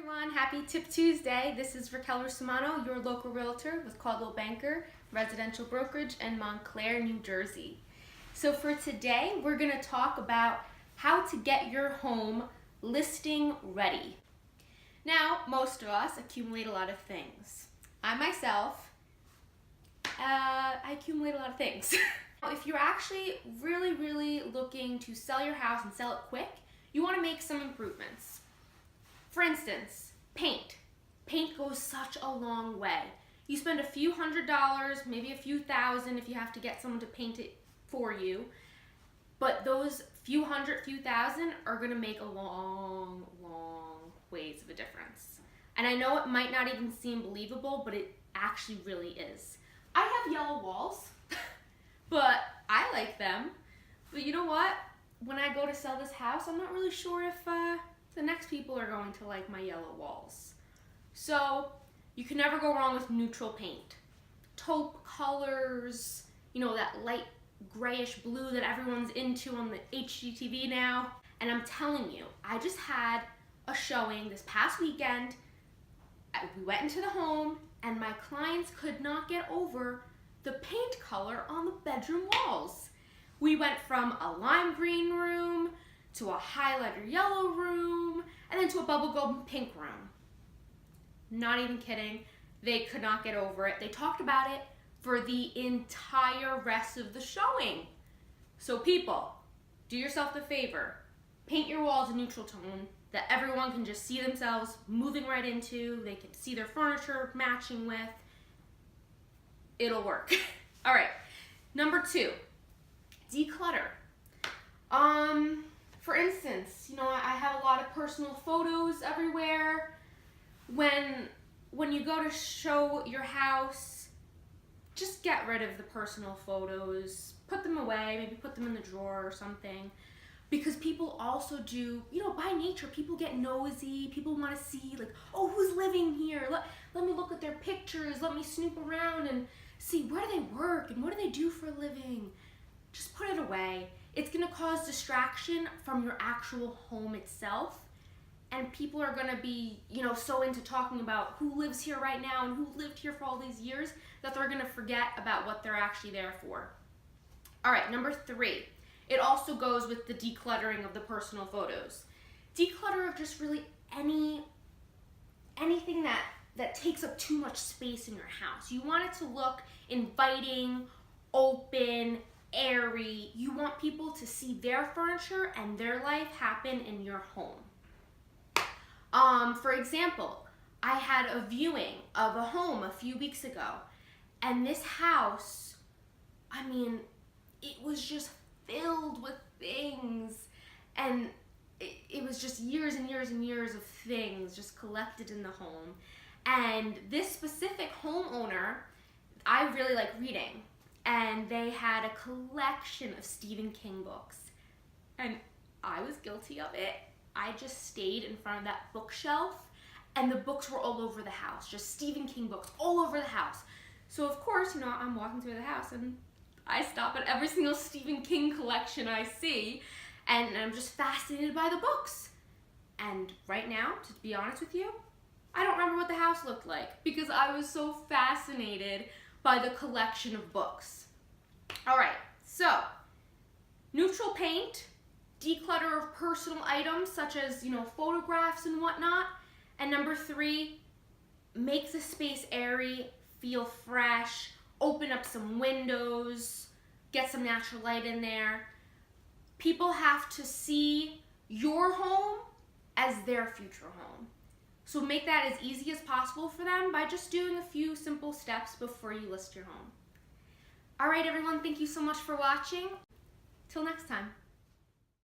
everyone, happy Tip Tuesday. This is Raquel Rusumano, your local realtor with Caldwell Banker Residential Brokerage in Montclair, New Jersey. So for today, we're going to talk about how to get your home listing ready. Now, most of us accumulate a lot of things. I myself, I accumulate a lot of things. If you're actually really looking to sell your house and sell it quick, you want to make some improvements. For instance, paint. Paint goes such a long way. You spend a few $100s, maybe a few thousand if you have to get someone to paint it for you. But those few hundred, few thousand are going to make a long ways of a difference. And I know it might not even seem believable, but it actually really is. I have yellow walls, but I like them. But you know what? When I go to sell this house, I'm not really sure if the next people are going to like my yellow walls. So you can never go wrong with neutral paint. Taupe colors, you know, that light grayish blue that everyone's into on the HGTV now. And I'm telling you, I just had a showing this past weekend. We went into the home and my clients could not get over the paint color on the bedroom walls. We went from a lime green room to a highlighter yellow room and then to a bubblegum pink room. Not even kidding. They could not get over it. They talked about it for the entire rest of the showing. So people, do yourself the favor. Paint your walls a neutral tone that everyone can just see themselves moving right into. They can see their furniture matching with. It'll work. All right, number 2, declutter. For instance, you know, I have a lot of personal photos everywhere. When you go to show your house, just get rid of the personal photos, put them away, maybe put them in the drawer or something. Because people also do, you know, by nature, people get nosy. People want to see, like, oh, who's living here? Let me look at their pictures. Let me snoop around and see where do they work and what do they do for a living. Just put it away. It's going to cause distraction from your actual home itself. And people are going to be, you know, so into talking about who lives here right now and who lived here for all these years that they're going to forget about what they're actually there for. All right, number 3. It also goes with the decluttering of the personal photos. Declutter of just really anything that takes up too much space in your house. You want it to look inviting, open, airy. You want people to see their furniture and their life happen in your home. For example, I had a viewing of a home a few weeks ago, and this house, I mean, it was just filled with things, and it was just years and years of things just collected in the home. And this specific homeowner, I really like reading, and they had a collection of Stephen King books, and I was guilty of it. I just stayed in front of that bookshelf, and the books were all over the house, just Stephen King books all over the house. So of course, you know, I'm walking through the house and I stop at every single Stephen King collection I see, and I'm just fascinated by the books. And right now, to be honest with you, I don't remember what the house looked like because I was so fascinated by the collection of books. All right, so neutral paint, declutter of personal items such as, you know, photographs and whatnot. And number 3, make the space airy, feel fresh, open up some windows, get some natural light in there. People have to see your home as their future home. So make that as easy as possible for them by just doing a few simple steps before you list your home. All right, everyone, thank you so much for watching. Till next time.